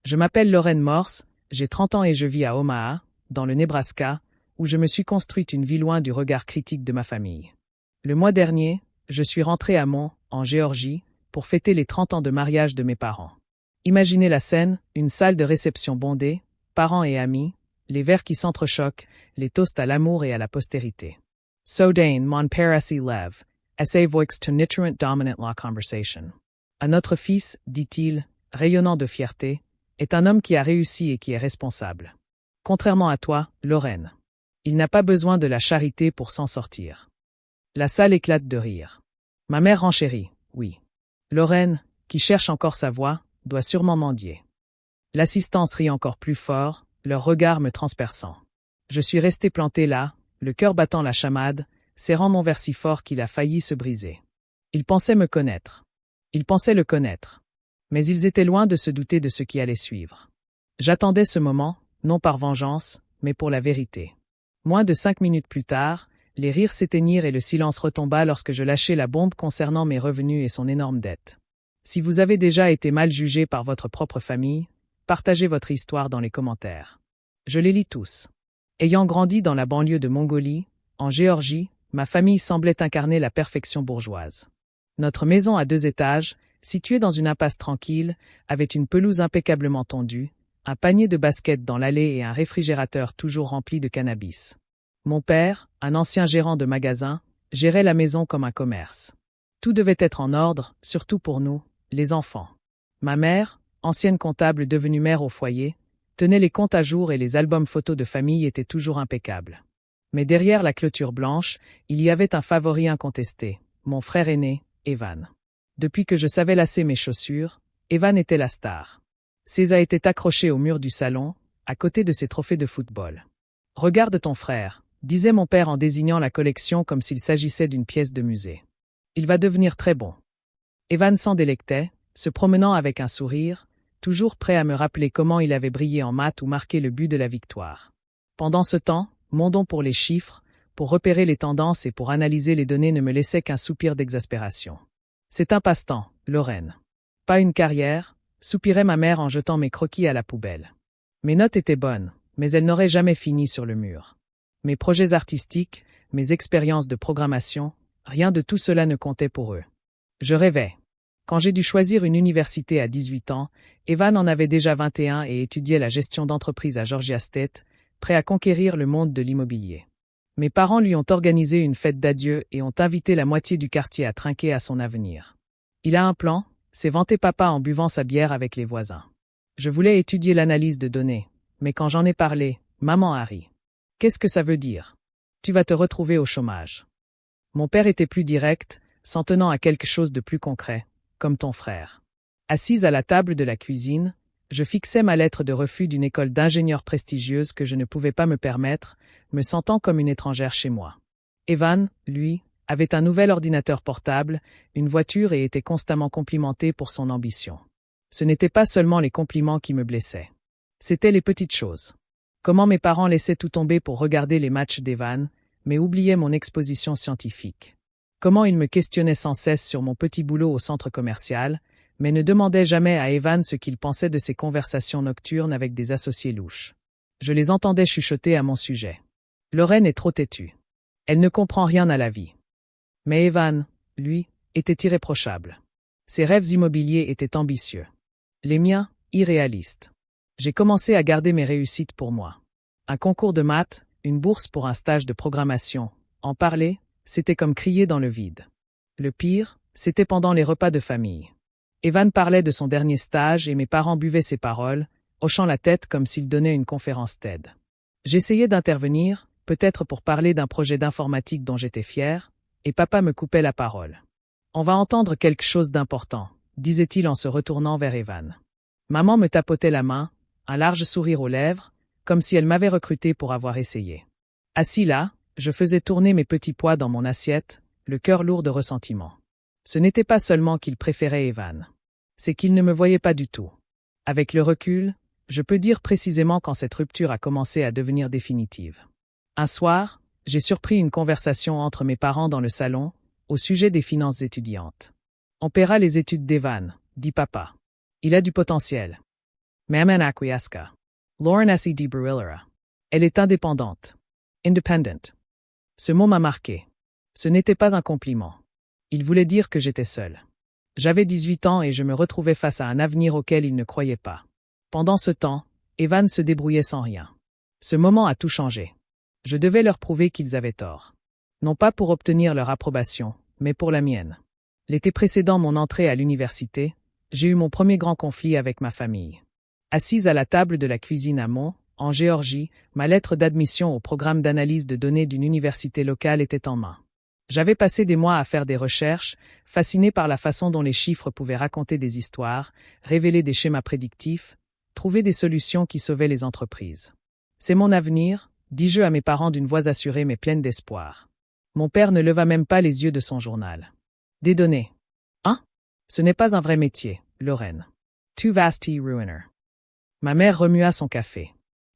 Je m'appelle Lorraine Morse, j'ai 30 ans et je vis à Omaha, dans le Nebraska, où je me suis construite une vie loin du regard critique de ma famille. Le mois dernier, je suis rentrée à Mont, en Géorgie, pour fêter les 30 ans de mariage de mes parents. Imaginez la scène, une salle de réception bondée, parents et amis, les verres qui s'entrechoquent, les toasts à l'amour et à la postérité. Soudain, mon père assis lève, essaie voix to nutrient dominant la conversation. Un autre fils, dit-il, rayonnant de fierté, est un homme qui a réussi et qui est responsable. Contrairement à toi, Lorraine. Il n'a pas besoin de la charité pour s'en sortir. La salle éclate de rire. Ma mère renchérit, oui. Lorraine, qui cherche encore sa voix, doit sûrement mendier. L'assistance rit encore plus fort, leur regard me transperçant. Je suis resté planté là, le cœur battant la chamade, serrant mon verre si fort qu'il a failli se briser. Ils pensaient me connaître. Ils pensaient le connaître. Mais ils étaient loin de se douter de ce qui allait suivre. J'attendais ce moment, non par vengeance, mais pour la vérité. Moins de 5 minutes plus tard, les rires s'éteignirent et le silence retomba lorsque je lâchai la bombe concernant mes revenus et son énorme dette. Si vous avez déjà été mal jugé par votre propre famille, partagez votre histoire dans les commentaires. Je les lis tous. Ayant grandi dans la banlieue de Mongolie, en Géorgie, ma famille semblait incarner la perfection bourgeoise. Notre maison à 2 étages, située dans une impasse tranquille, avait une pelouse impeccablement tondue, un panier de basket dans l'allée et un réfrigérateur toujours rempli de cannabis. Mon père, un ancien gérant de magasin, gérait la maison comme un commerce. Tout devait être en ordre, surtout pour nous, les enfants. Ma mère, ancienne comptable devenue mère au foyer, tenait les comptes à jour et les albums photos de famille étaient toujours impeccables. Mais derrière la clôture blanche, il y avait un favori incontesté, mon frère aîné, Evan. Depuis que je savais lasser mes chaussures, Evan était la star. César était accroché au mur du salon, à côté de ses trophées de football. « Regarde ton frère », disait mon père en désignant la collection comme s'il s'agissait d'une pièce de musée. « Il va devenir très bon. » Evan s'en délectait, se promenant avec un sourire, toujours prêt à me rappeler comment il avait brillé en maths ou marqué le but de la victoire. Pendant ce temps, mon don pour les chiffres, pour repérer les tendances et pour analyser les données ne me laissait qu'un soupir d'exaspération. C'est un passe-temps, Lorraine. Pas une carrière, soupirait ma mère en jetant mes croquis à la poubelle. Mes notes étaient bonnes, mais elles n'auraient jamais fini sur le mur. Mes projets artistiques, mes expériences de programmation, rien de tout cela ne comptait pour eux. Je rêvais. Quand j'ai dû choisir une université à 18 ans, Evan en avait déjà 21 et étudiait la gestion d'entreprise à Georgia State, prêt à conquérir le monde de l'immobilier. Mes parents lui ont organisé une fête d'adieu et ont invité la moitié du quartier à trinquer à son avenir. Il a un plan, s'est vanté papa en buvant sa bière avec les voisins. Je voulais étudier l'analyse de données, mais quand j'en ai parlé, maman a ri. Qu'est-ce que ça veut dire? Tu vas te retrouver au chômage. Mon père était plus direct, s'en tenant à quelque chose de plus concret, comme ton frère. Assise à la table de la cuisine, je fixais ma lettre de refus d'une école d'ingénieur prestigieuse que je ne pouvais pas me permettre, me sentant comme une étrangère chez moi. Evan, lui, avait un nouvel ordinateur portable, une voiture et était constamment complimenté pour son ambition. Ce n'étaient pas seulement les compliments qui me blessaient. C'étaient les petites choses. Comment mes parents laissaient tout tomber pour regarder les matchs d'Evan, mais oubliaient mon exposition scientifique. Comment ils me questionnaient sans cesse sur mon petit boulot au centre commercial, mais ne demandaient jamais à Evan ce qu'il pensait de ses conversations nocturnes avec des associés louches. Je les entendais chuchoter à mon sujet. Lorraine est trop têtue. Elle ne comprend rien à la vie. Mais Evan, lui, était irréprochable. Ses rêves immobiliers étaient ambitieux. Les miens, irréalistes. J'ai commencé à garder mes réussites pour moi. Un concours de maths, une bourse pour un stage de programmation. En parler, c'était comme crier dans le vide. Le pire, c'était pendant les repas de famille. Evan parlait de son dernier stage et mes parents buvaient ses paroles, hochant la tête comme s'il donnait une conférence TED. J'essayais d'intervenir, peut-être pour parler d'un projet d'informatique dont j'étais fier, et papa me coupait la parole. « On va entendre quelque chose d'important », disait-il en se retournant vers Evan. Maman me tapotait la main, un large sourire aux lèvres, comme si elle m'avait recruté pour avoir essayé. Assis là, je faisais tourner mes petits pois dans mon assiette, le cœur lourd de ressentiment. Ce n'était pas seulement qu'il préférait Evan. C'est qu'il ne me voyait pas du tout. Avec le recul, je peux dire précisément quand cette rupture a commencé à devenir définitive. Un soir, j'ai surpris une conversation entre mes parents dans le salon, au sujet des finances étudiantes. « On paiera les études d'Evan », dit papa. « Il a du potentiel. » Maman acquiesca. Lauren S. D. Bruillera. Elle est indépendante. Independent. Ce mot m'a marqué. Ce n'était pas un compliment. Il voulait dire que j'étais seule. J'avais 18 ans et je me retrouvais face à un avenir auquel il ne croyait pas. Pendant ce temps, Evan se débrouillait sans rien. Ce moment a tout changé. Je devais leur prouver qu'ils avaient tort. Non pas pour obtenir leur approbation, mais pour la mienne. L'été précédant mon entrée à l'université, j'ai eu mon premier grand conflit avec ma famille. Assise à la table de la cuisine à Mont, en Géorgie, ma lettre d'admission au programme d'analyse de données d'une université locale était en main. J'avais passé des mois à faire des recherches, fasciné par la façon dont les chiffres pouvaient raconter des histoires, révéler des schémas prédictifs, trouver des solutions qui sauvaient les entreprises. C'est mon avenir, dis-je à mes parents d'une voix assurée mais pleine d'espoir. Mon père ne leva même pas les yeux de son journal. Des données. Hein? Ce n'est pas un vrai métier, Lorraine. Too vasti ruiner. Ma mère remua son café.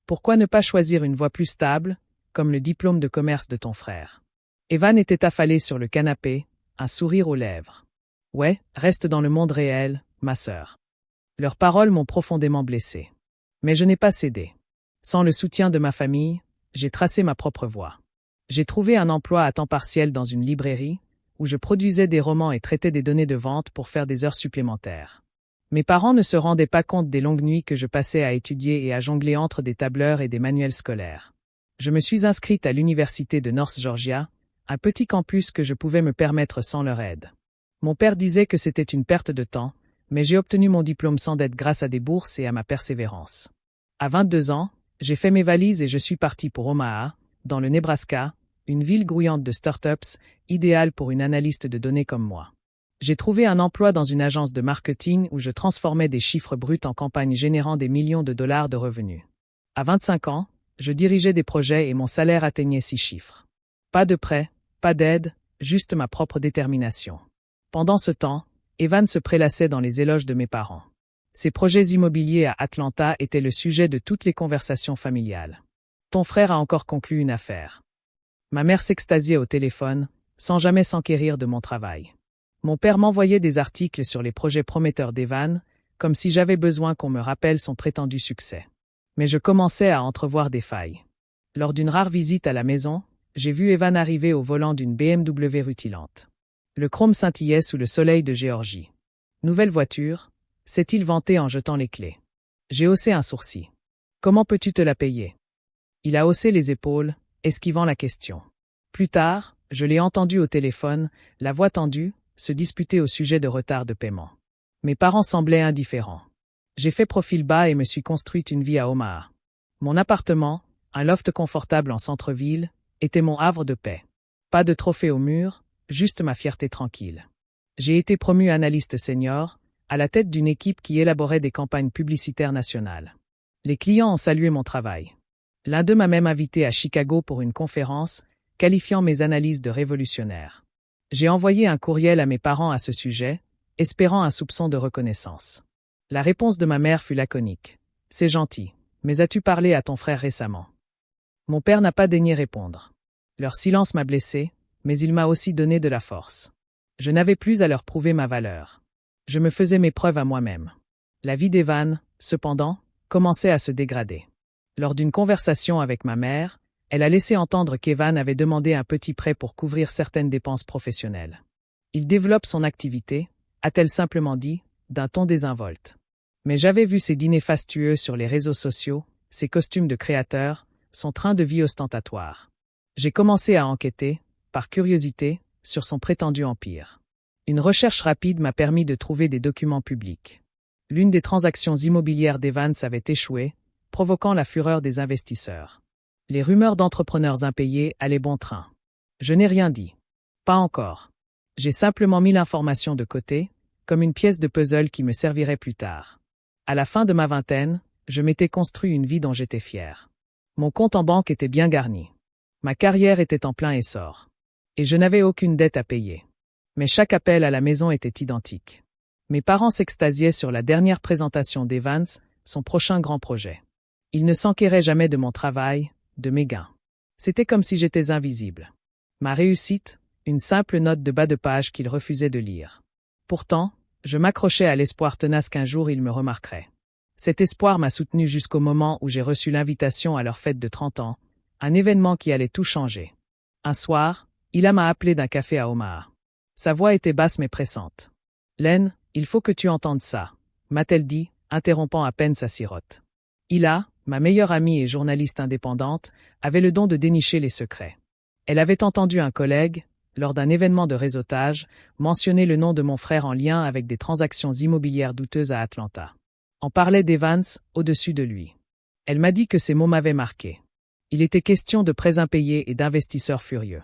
Pourquoi ne pas choisir une voie plus stable, comme le diplôme de commerce de ton frère? Evan était affalé sur le canapé, un sourire aux lèvres. Ouais, reste dans le monde réel, ma sœur. Leurs paroles m'ont profondément blessé. Mais je n'ai pas cédé. Sans le soutien de ma famille, j'ai tracé ma propre voie. J'ai trouvé un emploi à temps partiel dans une librairie, où je produisais des romans et traitais des données de vente pour faire des heures supplémentaires. Mes parents ne se rendaient pas compte des longues nuits que je passais à étudier et à jongler entre des tableurs et des manuels scolaires. Je me suis inscrite à l'université de North Georgia, un petit campus que je pouvais me permettre sans leur aide. Mon père disait que c'était une perte de temps, mais j'ai obtenu mon diplôme sans dette grâce à des bourses et à ma persévérance. À 22 ans, j'ai fait mes valises et je suis parti pour Omaha, dans le Nebraska, une ville grouillante de startups, idéale pour une analyste de données comme moi. J'ai trouvé un emploi dans une agence de marketing où je transformais des chiffres bruts en campagnes générant des millions de dollars de revenus. À 25 ans, je dirigeais des projets et mon salaire atteignait 6 chiffres. Pas de prêt, pas d'aide, juste ma propre détermination. Pendant ce temps, Evan se prélassait dans les éloges de mes parents. Ses projets immobiliers à Atlanta étaient le sujet de toutes les conversations familiales. Ton frère a encore conclu une affaire. Ma mère s'extasiait au téléphone, sans jamais s'enquérir de mon travail. Mon père m'envoyait des articles sur les projets prometteurs d'Evan, comme si j'avais besoin qu'on me rappelle son prétendu succès. Mais je commençais à entrevoir des failles. Lors d'une rare visite à la maison, j'ai vu Evan arriver au volant d'une BMW rutilante. Le chrome scintillait sous le soleil de Géorgie. Nouvelle voiture, s'est-il vanté en jetant les clés. J'ai haussé un sourcil. Comment peux-tu te la payer? Il a haussé les épaules, esquivant la question. Plus tard, je l'ai entendu au téléphone, la voix tendue, se disputer au sujet de retard de paiement. Mes parents semblaient indifférents. J'ai fait profil bas et me suis construite une vie à Omaha. Mon appartement, un loft confortable en centre-ville, était mon havre de paix. Pas de trophée au mur, juste ma fierté tranquille. J'ai été promu analyste senior, à la tête d'une équipe qui élaborait des campagnes publicitaires nationales. Les clients ont salué mon travail. L'un d'eux m'a même invité à Chicago pour une conférence, qualifiant mes analyses de révolutionnaires. J'ai envoyé un courriel à mes parents à ce sujet, espérant un soupçon de reconnaissance. La réponse de ma mère fut laconique. C'est gentil, mais as-tu parlé à ton frère récemment? Mon père n'a pas daigné répondre. Leur silence m'a blessé, mais il m'a aussi donné de la force. Je n'avais plus à leur prouver ma valeur. Je me faisais mes preuves à moi-même. La vie d'Evan, cependant, commençait à se dégrader. Lors d'une conversation avec ma mère, elle a laissé entendre qu'Evan avait demandé un petit prêt pour couvrir certaines dépenses professionnelles. Il développe son activité, a-t-elle simplement dit, d'un ton désinvolte. Mais j'avais vu ses dîners fastueux sur les réseaux sociaux, ses costumes de créateur, son train de vie ostentatoire. J'ai commencé à enquêter, par curiosité, sur son prétendu empire. Une recherche rapide m'a permis de trouver des documents publics. L'une des transactions immobilières d'Evans avait échoué, provoquant la fureur des investisseurs. Les rumeurs d'entrepreneurs impayés allaient bon train. Je n'ai rien dit. Pas encore. J'ai simplement mis l'information de côté, comme une pièce de puzzle qui me servirait plus tard. À la fin de ma vingtaine, je m'étais construit une vie dont j'étais fier. Mon compte en banque était bien garni. Ma carrière était en plein essor. Et je n'avais aucune dette à payer. Mais chaque appel à la maison était identique. Mes parents s'extasiaient sur la dernière présentation d'Evans, son prochain grand projet. Ils ne s'enquéraient jamais de mon travail, de mes gains. C'était comme si j'étais invisible. Ma réussite, une simple note de bas de page qu'ils refusaient de lire. Pourtant, je m'accrochais à l'espoir tenace qu'un jour ils me remarqueraient. Cet espoir m'a soutenu jusqu'au moment où j'ai reçu l'invitation à leur fête de 30 ans, un événement qui allait tout changer. Un soir, Ila m'a appelé d'un café à Omaha. Sa voix était basse mais pressante. « Len, il faut que tu entendes ça », m'a-t-elle dit, interrompant à peine sa sirote. Ila, ma meilleure amie et journaliste indépendante, avait le don de dénicher les secrets. Elle avait entendu un collègue, lors d'un événement de réseautage, mentionner le nom de mon frère en lien avec des transactions immobilières douteuses à Atlanta. On parlait d'Evans au-dessus de lui. Elle m'a dit que ces mots m'avaient marqué. Il était question de prêts impayés et d'investisseurs furieux.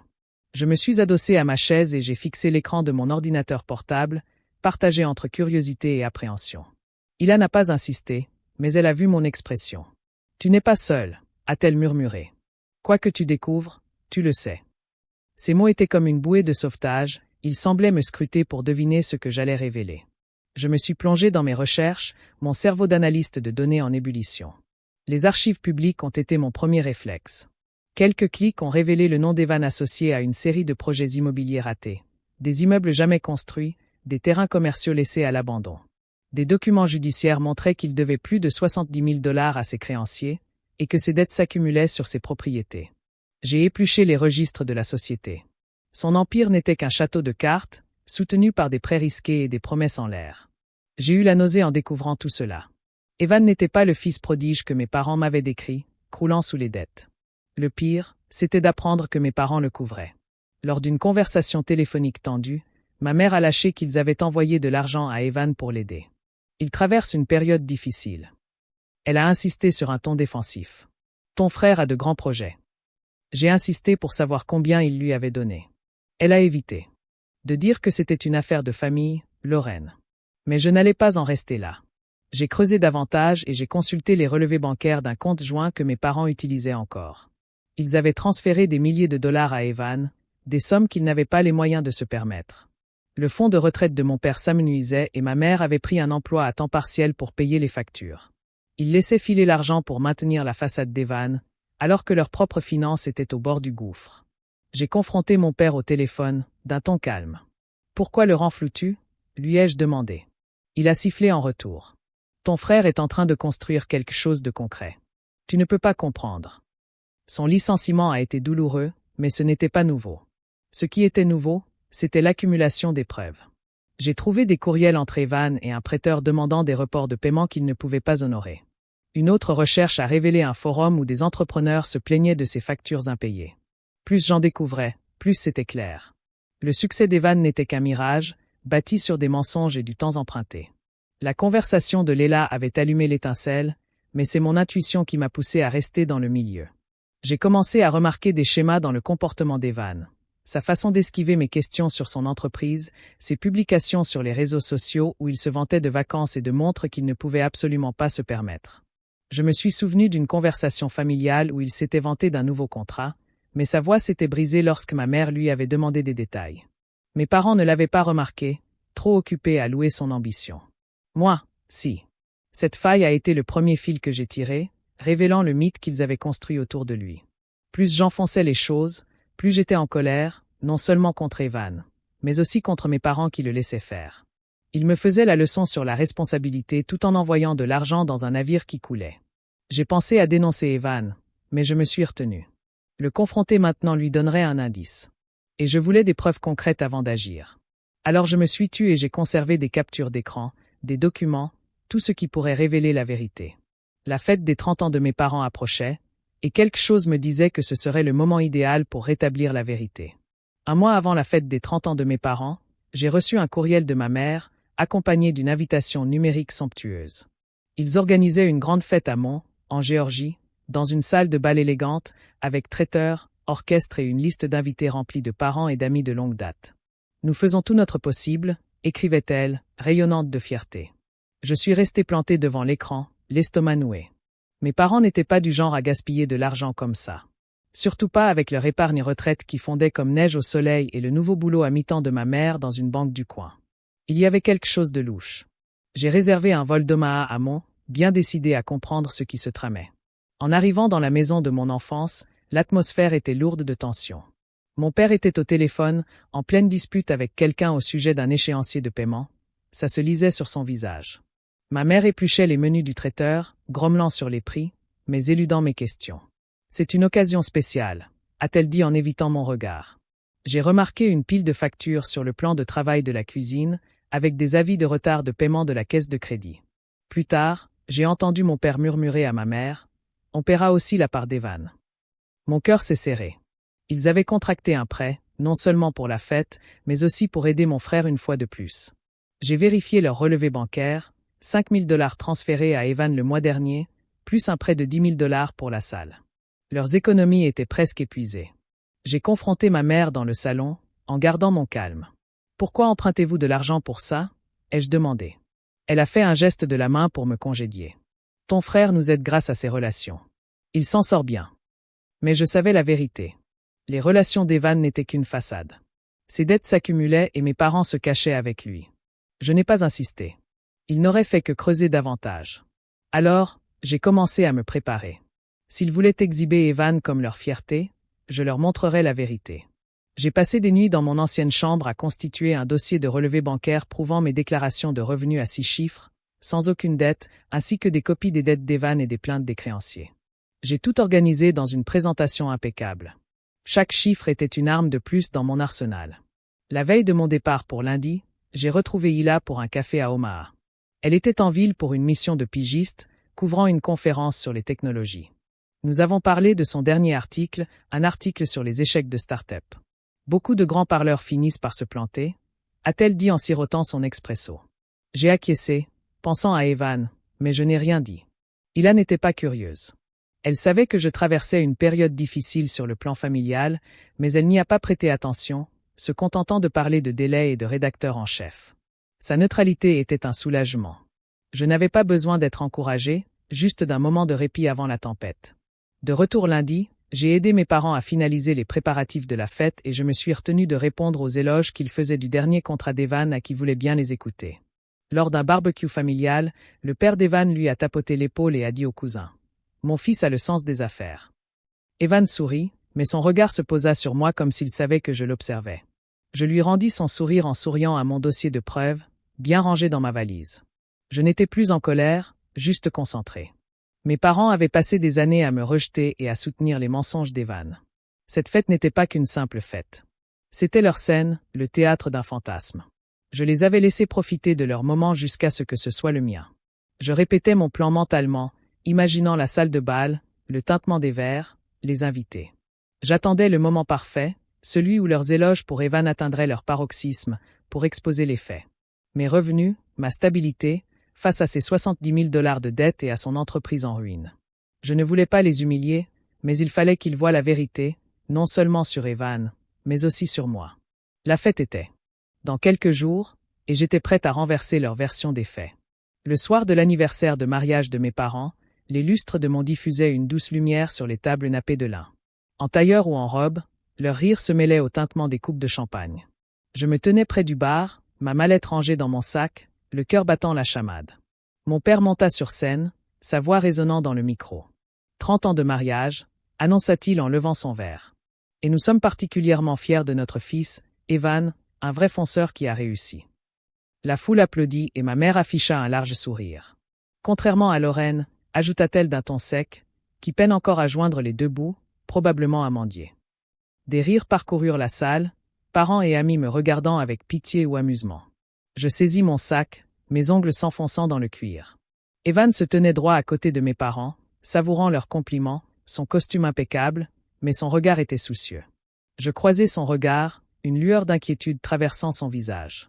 Je me suis adossé à ma chaise et j'ai fixé l'écran de mon ordinateur portable, partagé entre curiosité et appréhension. Ila n'a pas insisté, mais elle a vu mon expression. « Tu n'es pas seule », a-t-elle murmuré. « Quoi que tu découvres, tu le sais. » Ces mots étaient comme une bouée de sauvetage, ils semblaient me scruter pour deviner ce que j'allais révéler. Je me suis plongé dans mes recherches, mon cerveau d'analyste de données en ébullition. Les archives publiques ont été mon premier réflexe. Quelques clics ont révélé le nom d'Evan associé à une série de projets immobiliers ratés. Des immeubles jamais construits, des terrains commerciaux laissés à l'abandon. Des documents judiciaires montraient qu'il devait plus de 70 000 $ à ses créanciers et que ses dettes s'accumulaient sur ses propriétés. J'ai épluché les registres de la société. Son empire n'était qu'un château de cartes, soutenu par des prêts risqués et des promesses en l'air. J'ai eu la nausée en découvrant tout cela. Evan n'était pas le fils prodige que mes parents m'avaient décrit, croulant sous les dettes. Le pire, c'était d'apprendre que mes parents le couvraient. Lors d'une conversation téléphonique tendue, ma mère a lâché qu'ils avaient envoyé de l'argent à Evan pour l'aider. Il traverse une période difficile. Elle a insisté sur un ton défensif. Ton frère a de grands projets. J'ai insisté pour savoir combien il lui avait donné. Elle a évité de dire que c'était une affaire de famille, Lorraine. Mais je n'allais pas en rester là. J'ai creusé davantage et j'ai consulté les relevés bancaires d'un compte joint que mes parents utilisaient encore. Ils avaient transféré des milliers de dollars à Evan, des sommes qu'ils n'avaient pas les moyens de se permettre. Le fonds de retraite de mon père s'amenuisait et ma mère avait pris un emploi à temps partiel pour payer les factures. Ils laissaient filer l'argent pour maintenir la façade d'Evan, alors que leurs propres finances étaient au bord du gouffre. J'ai confronté mon père au téléphone, d'un ton calme. « Pourquoi le renfloues-tu » lui ai-je demandé. Il a sifflé en retour. « Ton frère est en train de construire quelque chose de concret. Tu ne peux pas comprendre. » Son licenciement a été douloureux, mais ce n'était pas nouveau. Ce qui était nouveau, c'était l'accumulation des preuves. J'ai trouvé des courriels entre Evan et un prêteur demandant des reports de paiement qu'il ne pouvait pas honorer. Une autre recherche a révélé un forum où des entrepreneurs se plaignaient de ces factures impayées. Plus j'en découvrais, plus c'était clair. Le succès d'Evan n'était qu'un mirage, bâti sur des mensonges et du temps emprunté. La conversation de Leila avait allumé l'étincelle, mais c'est mon intuition qui m'a poussé à rester dans le milieu. J'ai commencé à remarquer des schémas dans le comportement d'Evan. Sa façon d'esquiver mes questions sur son entreprise, ses publications sur les réseaux sociaux où il se vantait de vacances et de montres qu'il ne pouvait absolument pas se permettre. Je me suis souvenu d'une conversation familiale où il s'était vanté d'un nouveau contrat, mais sa voix s'était brisée lorsque ma mère lui avait demandé des détails. Mes parents ne l'avaient pas remarqué, trop occupés à louer son ambition. Moi, si. Cette faille a été le premier fil que j'ai tiré, révélant le mythe qu'ils avaient construit autour de lui. Plus j'enfonçais les choses, plus j'étais en colère, non seulement contre Evan, mais aussi contre mes parents qui le laissaient faire. Ils me faisaient la leçon sur la responsabilité tout en envoyant de l'argent dans un navire qui coulait. J'ai pensé à dénoncer Evan, mais je me suis retenu. Le confronter maintenant lui donnerait un indice. Et je voulais des preuves concrètes avant d'agir. Alors je me suis tue et j'ai conservé des captures d'écran, des documents, tout ce qui pourrait révéler la vérité. La fête des 30 ans de mes parents approchait, et quelque chose me disait que ce serait le moment idéal pour rétablir la vérité. Un mois avant la fête des 30 ans de mes parents, j'ai reçu un courriel de ma mère, accompagné d'une invitation numérique somptueuse. Ils organisaient une grande fête à Mont, en Géorgie, dans une salle de bal élégante, avec traiteur, orchestre et une liste d'invités remplie de parents et d'amis de longue date. Nous faisons tout notre possible, écrivait-elle, rayonnante de fierté. Je suis resté planté devant l'écran, l'estomac noué. Mes parents n'étaient pas du genre à gaspiller de l'argent comme ça. Surtout pas avec leur épargne retraite qui fondait comme neige au soleil et le nouveau boulot à mi-temps de ma mère dans une banque du coin. Il y avait quelque chose de louche. J'ai réservé un vol d'Omaha à Mont, bien décidé à comprendre ce qui se tramait. En arrivant dans la maison de mon enfance, l'atmosphère était lourde de tension. Mon père était au téléphone, en pleine dispute avec quelqu'un au sujet d'un échéancier de paiement. Ça se lisait sur son visage. Ma mère épluchait les menus du traiteur, grommelant sur les prix, mais éludant mes questions. C'est une occasion spéciale, a-t-elle dit en évitant mon regard. J'ai remarqué une pile de factures sur le plan de travail de la cuisine, avec des avis de retard de paiement de la caisse de crédit. Plus tard, j'ai entendu mon père murmurer à ma mère, « On paiera aussi la part d'Evan. » Mon cœur s'est serré. Ils avaient contracté un prêt, non seulement pour la fête, mais aussi pour aider mon frère une fois de plus. J'ai vérifié leur relevé bancaire, 5 000 $ transférés à Evan le mois dernier, plus un prêt de 10 000 $ pour la salle. Leurs économies étaient presque épuisées. J'ai confronté ma mère dans le salon, en gardant mon calme. « Pourquoi empruntez-vous de l'argent pour ça ?» ai-je demandé. Elle a fait un geste de la main pour me congédier. « Ton frère nous aide grâce à ses relations. Il s'en sort bien. » Mais je savais la vérité. Les relations d'Evan n'étaient qu'une façade. Ses dettes s'accumulaient et mes parents se cachaient avec lui. Je n'ai pas insisté. Il n'aurait fait que creuser davantage. Alors, j'ai commencé à me préparer. S'ils voulaient exhiber Evan comme leur fierté, je leur montrerais la vérité. J'ai passé des nuits dans mon ancienne chambre à constituer un dossier de relevé bancaire prouvant mes déclarations de revenus à 6 chiffres, sans aucune dette, ainsi que des copies des dettes d'Evan et des plaintes des créanciers. J'ai tout organisé dans une présentation impeccable. Chaque chiffre était une arme de plus dans mon arsenal. La veille de mon départ pour lundi, j'ai retrouvé Hila pour un café à Omaha. Elle était en ville pour une mission de pigiste, couvrant une conférence sur les technologies. Nous avons parlé de son dernier article, un article sur les échecs de start-up. Beaucoup de grands parleurs finissent par se planter, a-t-elle dit en sirotant son expresso. J'ai acquiescé, pensant à Evan, mais je n'ai rien dit. Hila n'était pas curieuse. Elle savait que je traversais une période difficile sur le plan familial, mais elle n'y a pas prêté attention, se contentant de parler de délais et de rédacteur en chef. Sa neutralité était un soulagement. Je n'avais pas besoin d'être encouragé, juste d'un moment de répit avant la tempête. De retour lundi, j'ai aidé mes parents à finaliser les préparatifs de la fête et je me suis retenu de répondre aux éloges qu'ils faisaient du dernier contrat d'Evan à qui voulait bien les écouter. Lors d'un barbecue familial, le père d'Evan lui a tapoté l'épaule et a dit au cousin. Mon fils a le sens des affaires. Evan sourit, mais son regard se posa sur moi comme s'il savait que je l'observais. Je lui rendis son sourire en souriant à mon dossier de preuves, bien rangé dans ma valise. Je n'étais plus en colère, juste concentré. Mes parents avaient passé des années à me rejeter et à soutenir les mensonges d'Evan. Cette fête n'était pas qu'une simple fête. C'était leur scène, le théâtre d'un fantasme. Je les avais laissés profiter de leur moment jusqu'à ce que ce soit le mien. Je répétais mon plan mentalement, imaginant la salle de bal, le tintement des verres, les invités. J'attendais le moment parfait, celui où leurs éloges pour Evan atteindraient leur paroxysme, pour exposer les faits. Mes revenus, ma stabilité, face à ses 70 000 $ de dettes et à son entreprise en ruine. Je ne voulais pas les humilier, mais il fallait qu'ils voient la vérité, non seulement sur Evan, mais aussi sur moi. La fête était dans quelques jours, et j'étais prête à renverser leur version des faits. Le soir de l'anniversaire de mariage de mes parents, les lustres de mon diffusaient une douce lumière sur les tables nappées de lin. En tailleur ou en robe, leur rire se mêlait au tintement des coupes de champagne. Je me tenais près du bar, ma mallette rangée dans mon sac, le cœur battant la chamade. Mon père monta sur scène, sa voix résonnant dans le micro. 30 ans de mariage, annonça-t-il en levant son verre. Et nous sommes particulièrement fiers de notre fils, Evan, un vrai fonceur qui a réussi. La foule applaudit et ma mère afficha un large sourire. Contrairement à Lorraine, ajouta-t-elle d'un ton sec, qui peine encore à joindre les deux bouts, probablement amandier. Des rires parcoururent la salle, parents et amis me regardant avec pitié ou amusement. Je saisis mon sac, mes ongles s'enfonçant dans le cuir. Evan se tenait droit à côté de mes parents, savourant leurs compliments, son costume impeccable, mais son regard était soucieux. Je croisai son regard, une lueur d'inquiétude traversant son visage.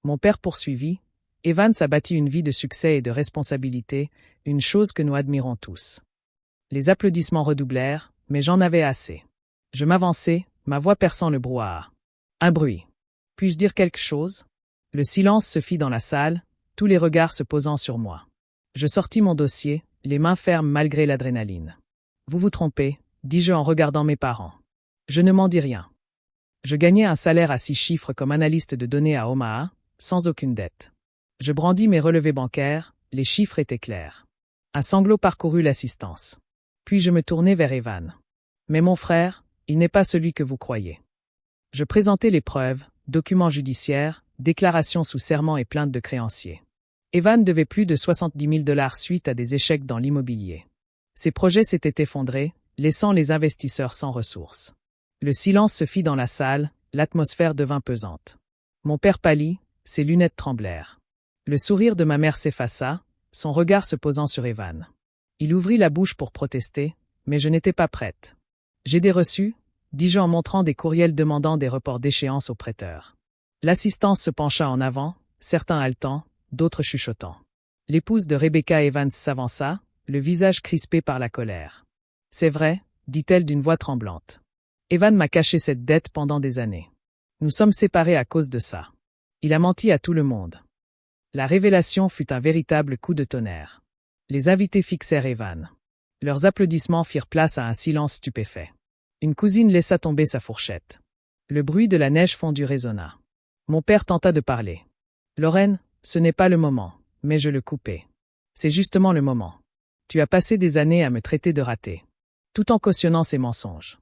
Mon père poursuivit, « Evan a bâti une vie de succès et de responsabilité, une chose que nous admirons tous. » Les applaudissements redoublèrent, mais j'en avais assez. Je m'avançai, ma voix perçant le brouhaha. Un bruit. Puis-je dire quelque chose? Le silence se fit dans la salle, tous les regards se posant sur moi. Je sortis mon dossier, les mains fermes malgré l'adrénaline. Vous vous trompez, dis-je en regardant mes parents. Je ne m'en dis rien. Je gagnais un salaire à 6 chiffres comme analyste de données à Omaha, sans aucune dette. Je brandis mes relevés bancaires, les chiffres étaient clairs. Un sanglot parcourut l'assistance. Puis je me tournai vers Evan. Mais mon frère, il n'est pas celui que vous croyez. Je présentai les preuves, documents judiciaires, déclarations sous serment et plaintes de créanciers. Evan devait plus de 70 000 $ suite à des échecs dans l'immobilier. Ses projets s'étaient effondrés, laissant les investisseurs sans ressources. Le silence se fit dans la salle, l'atmosphère devint pesante. Mon père pâlit, ses lunettes tremblèrent. Le sourire de ma mère s'effaça, son regard se posant sur Evan. Il ouvrit la bouche pour protester, mais je n'étais pas prête. « J'ai des reçus ?» dis-je en montrant des courriels demandant des reports d'échéance aux prêteurs. L'assistance se pencha en avant, certains haletants, d'autres chuchotant. L'épouse de Rebecca Evans s'avança, le visage crispé par la colère. « C'est vrai, » dit-elle d'une voix tremblante. « Evan m'a caché cette dette pendant des années. Nous sommes séparés à cause de ça. Il a menti à tout le monde. » La révélation fut un véritable coup de tonnerre. Les invités fixèrent Evan. Leurs applaudissements firent place à un silence stupéfait. Une cousine laissa tomber sa fourchette. Le bruit de la neige fondue résonna. Mon père tenta de parler. « Lorraine, ce n'est pas le moment, mais je le coupai. C'est justement le moment. Tu as passé des années à me traiter de raté. » Tout en cautionnant ses mensonges.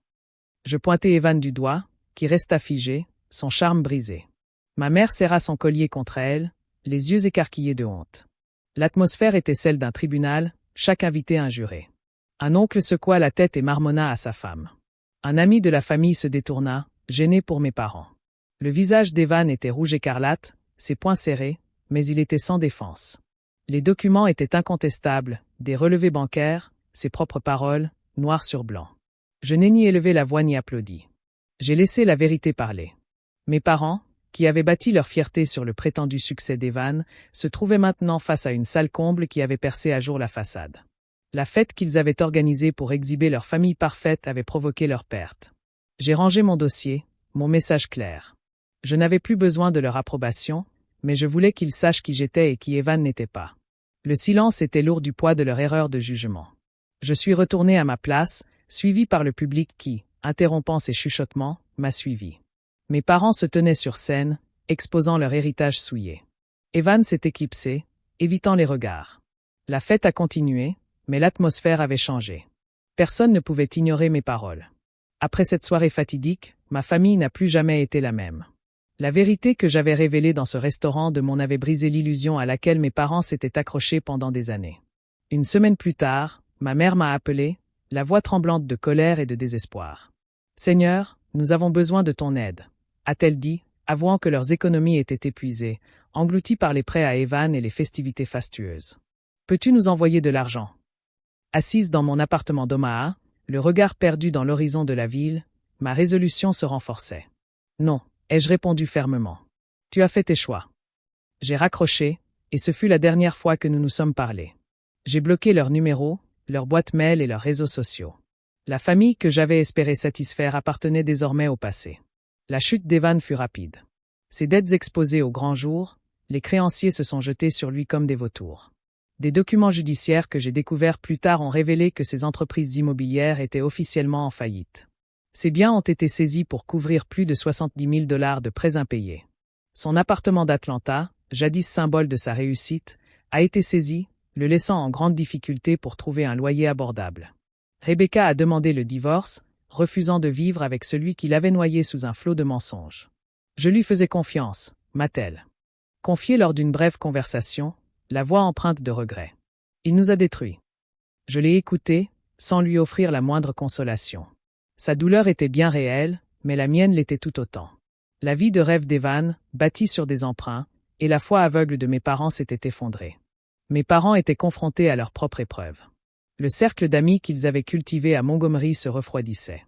Je pointai Evan du doigt, qui resta figé, son charme brisé. Ma mère serra son collier contre elle, les yeux écarquillés de honte. L'atmosphère était celle d'un tribunal, chaque invité injuré. Un oncle secoua la tête et marmonna à sa femme. Un ami de la famille se détourna, gêné pour mes parents. Le visage d'Evan était rouge écarlate, ses poings serrés, mais il était sans défense. Les documents étaient incontestables, des relevés bancaires, ses propres paroles, noir sur blanc. Je n'ai ni élevé la voix ni applaudi. J'ai laissé la vérité parler. Mes parents, qui avaient bâti leur fierté sur le prétendu succès d'Evan, se trouvaient maintenant face à une sale comble qui avait percé à jour la façade. La fête qu'ils avaient organisée pour exhiber leur famille parfaite avait provoqué leur perte. J'ai rangé mon dossier, mon message clair. Je n'avais plus besoin de leur approbation, mais je voulais qu'ils sachent qui j'étais et qui Evan n'était pas. Le silence était lourd du poids de leur erreur de jugement. Je suis retourné à ma place, suivi par le public qui, interrompant ses chuchotements, m'a suivi. Mes parents se tenaient sur scène, exposant leur héritage souillé. Evan s'est éclipsé, évitant les regards. La fête a continué, mais l'atmosphère avait changé. Personne ne pouvait ignorer mes paroles. Après cette soirée fatidique, ma famille n'a plus jamais été la même. La vérité que j'avais révélée dans ce restaurant de mon avait brisé l'illusion à laquelle mes parents s'étaient accrochés pendant des années. Une semaine plus tard, ma mère m'a appelé, la voix tremblante de colère et de désespoir. « Seigneur, nous avons besoin de ton aide », a-t-elle dit, avouant que leurs économies étaient épuisées, englouties par les prêts à Evan et les festivités fastueuses. « Peux-tu nous envoyer de l'argent ?» Assise dans mon appartement d'Omaha, le regard perdu dans l'horizon de la ville, ma résolution se renforçait. « Non, » ai-je répondu fermement. « Tu as fait tes choix. » J'ai raccroché, et ce fut la dernière fois que nous nous sommes parlé. J'ai bloqué leurs numéros, leurs boîtes mail et leurs réseaux sociaux. La famille que j'avais espéré satisfaire appartenait désormais au passé. La chute d'Evan fut rapide. Ses dettes exposées au grand jour, les créanciers se sont jetés sur lui comme des vautours. Des documents judiciaires que j'ai découverts plus tard ont révélé que ces entreprises immobilières étaient officiellement en faillite. Ses biens ont été saisis pour couvrir plus de 70 000 $ de prêts impayés. Son appartement d'Atlanta, jadis symbole de sa réussite, a été saisi, le laissant en grande difficulté pour trouver un loyer abordable. Rebecca a demandé le divorce, refusant de vivre avec celui qui l'avait noyé sous un flot de mensonges. Je lui faisais confiance, m'a-t-elle confié lors d'une brève conversation, la voix empreinte de regret. Il nous a détruits. Je l'ai écouté, sans lui offrir la moindre consolation. Sa douleur était bien réelle, mais la mienne l'était tout autant. La vie de rêve d'Evan, bâtie sur des emprunts, et la foi aveugle de mes parents s'étaient effondrées. Mes parents étaient confrontés à leur propre épreuve. Le cercle d'amis qu'ils avaient cultivé à Montgomery se refroidissait.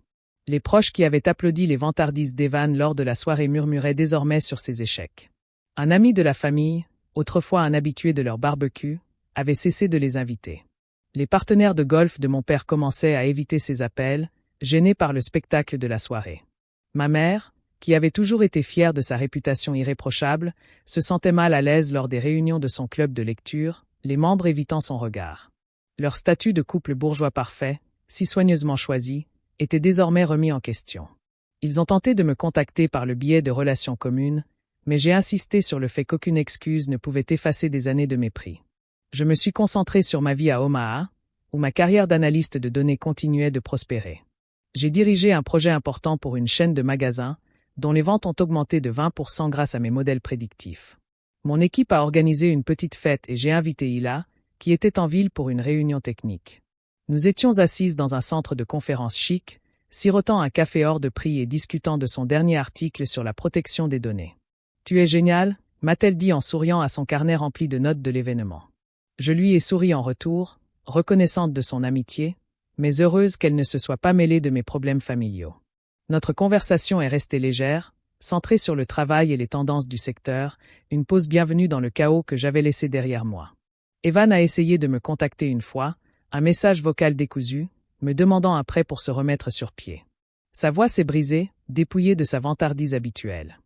Les proches qui avaient applaudi les vantardises d'Evan lors de la soirée murmuraient désormais sur ses échecs. Un ami de la famille, autrefois un habitué de leur barbecue, avait cessé de les inviter. Les partenaires de golf de mon père commençaient à éviter ses appels, gênés par le spectacle de la soirée. Ma mère, qui avait toujours été fière de sa réputation irréprochable, se sentait mal à l'aise lors des réunions de son club de lecture, les membres évitant son regard. Leur statut de couple bourgeois parfait, si soigneusement choisi, était désormais remis en question. Ils ont tenté de me contacter par le biais de relations communes, mais j'ai insisté sur le fait qu'aucune excuse ne pouvait effacer des années de mépris. Je me suis concentré sur ma vie à Omaha, où ma carrière d'analyste de données continuait de prospérer. J'ai dirigé un projet important pour une chaîne de magasins, dont les ventes ont augmenté de 20% grâce à mes modèles prédictifs. Mon équipe a organisé une petite fête et j'ai invité Hila, qui était en ville pour une réunion technique. Nous étions assises dans un centre de conférence chic, sirotant un café hors de prix et discutant de son dernier article sur la protection des données. « Tu es génial », m'a-t-elle dit en souriant à son carnet rempli de notes de l'événement. Je lui ai souri en retour, reconnaissante de son amitié, mais heureuse qu'elle ne se soit pas mêlée de mes problèmes familiaux. Notre conversation est restée légère, centrée sur le travail et les tendances du secteur, une pause bienvenue dans le chaos que j'avais laissé derrière moi. Evan a essayé de me contacter une fois, un message vocal décousu, me demandant un prêt pour se remettre sur pied. Sa voix s'est brisée, dépouillée de sa vantardise habituelle.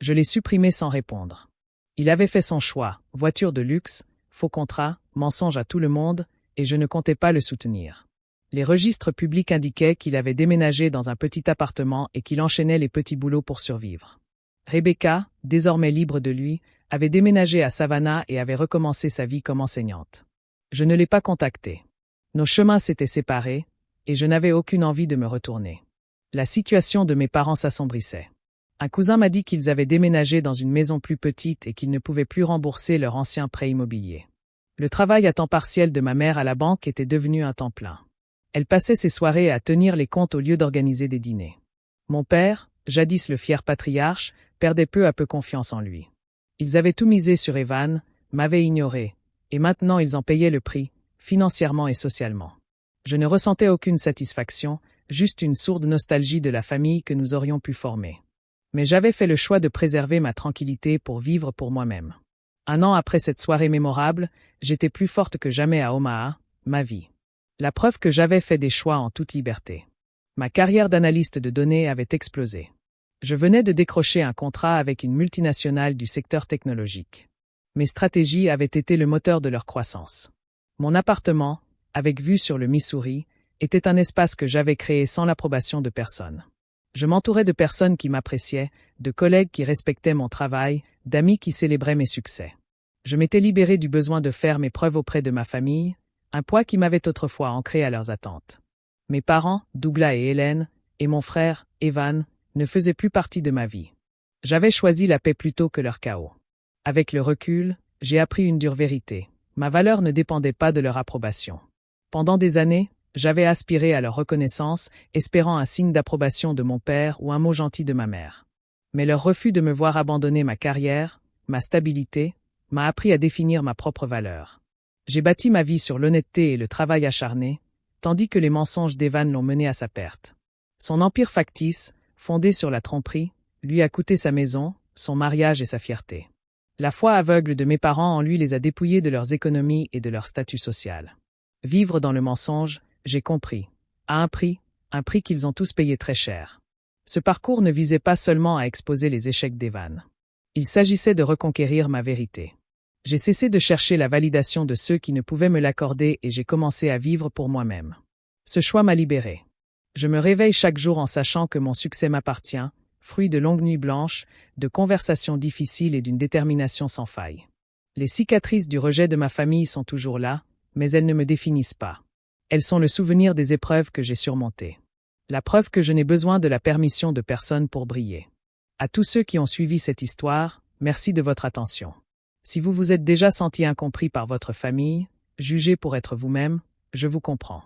Je l'ai supprimé sans répondre. Il avait fait son choix, voiture de luxe, faux contrat, mensonge à tout le monde, et je ne comptais pas le soutenir. Les registres publics indiquaient qu'il avait déménagé dans un petit appartement et qu'il enchaînait les petits boulots pour survivre. Rebecca, désormais libre de lui, avait déménagé à Savannah et avait recommencé sa vie comme enseignante. Je ne l'ai pas contacté. Nos chemins s'étaient séparés, et je n'avais aucune envie de me retourner. La situation de mes parents s'assombrissait. Un cousin m'a dit qu'ils avaient déménagé dans une maison plus petite et qu'ils ne pouvaient plus rembourser leur ancien prêt immobilier. Le travail à temps partiel de ma mère à la banque était devenu un temps plein. Elle passait ses soirées à tenir les comptes au lieu d'organiser des dîners. Mon père, jadis le fier patriarche, perdait peu à peu confiance en lui. Ils avaient tout misé sur Evan, m'avaient ignoré, et maintenant ils en payaient le prix, financièrement et socialement. Je ne ressentais aucune satisfaction, juste une sourde nostalgie de la famille que nous aurions pu former. Mais j'avais fait le choix de préserver ma tranquillité pour vivre pour moi-même. Un an après cette soirée mémorable, j'étais plus forte que jamais à Omaha, ma vie. La preuve que j'avais fait des choix en toute liberté. Ma carrière d'analyste de données avait explosé. Je venais de décrocher un contrat avec une multinationale du secteur technologique. Mes stratégies avaient été le moteur de leur croissance. Mon appartement, avec vue sur le Missouri, était un espace que j'avais créé sans l'approbation de personne. Je m'entourais de personnes qui m'appréciaient, de collègues qui respectaient mon travail, d'amis qui célébraient mes succès. Je m'étais libéré du besoin de faire mes preuves auprès de ma famille, un poids qui m'avait autrefois ancré à leurs attentes. Mes parents, Douglas et Hélène, et mon frère, Evan, ne faisaient plus partie de ma vie. J'avais choisi la paix plutôt que leur chaos. Avec le recul, j'ai appris une dure vérité. Ma valeur ne dépendait pas de leur approbation. Pendant des années, j'avais aspiré à leur reconnaissance, espérant un signe d'approbation de mon père ou un mot gentil de ma mère. Mais leur refus de me voir abandonner ma carrière, ma stabilité, m'a appris à définir ma propre valeur. J'ai bâti ma vie sur l'honnêteté et le travail acharné, tandis que les mensonges d'Evan l'ont mené à sa perte. Son empire factice, fondé sur la tromperie, lui a coûté sa maison, son mariage et sa fierté. La foi aveugle de mes parents en lui les a dépouillés de leurs économies et de leur statut social. Vivre dans le mensonge, j'ai compris, à un prix qu'ils ont tous payé très cher. Ce parcours ne visait pas seulement à exposer les échecs d'Evan. Il s'agissait de reconquérir ma vérité. J'ai cessé de chercher la validation de ceux qui ne pouvaient me l'accorder et j'ai commencé à vivre pour moi-même. Ce choix m'a libéré. Je me réveille chaque jour en sachant que mon succès m'appartient, fruit de longues nuits blanches, de conversations difficiles et d'une détermination sans faille. Les cicatrices du rejet de ma famille sont toujours là, mais elles ne me définissent pas. Elles sont le souvenir des épreuves que j'ai surmontées. La preuve que je n'ai besoin de la permission de personne pour briller. À tous ceux qui ont suivi cette histoire, merci de votre attention. Si vous vous êtes déjà senti incompris par votre famille, jugé pour être vous-même, je vous comprends.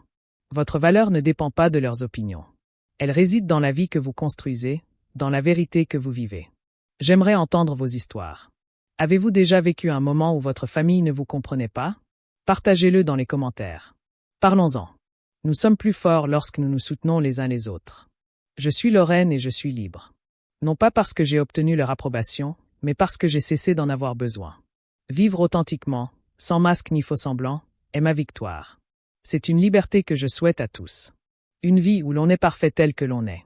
Votre valeur ne dépend pas de leurs opinions. Elle réside dans la vie que vous construisez, dans la vérité que vous vivez. J'aimerais entendre vos histoires. Avez-vous déjà vécu un moment où votre famille ne vous comprenait pas? Partagez-le dans les commentaires. Parlons-en. Nous sommes plus forts lorsque nous nous soutenons les uns les autres. Je suis Lorraine et je suis libre. Non pas parce que j'ai obtenu leur approbation, mais parce que j'ai cessé d'en avoir besoin. Vivre authentiquement, sans masque ni faux semblant, est ma victoire. C'est une liberté que je souhaite à tous. Une vie où l'on est parfait tel que l'on est.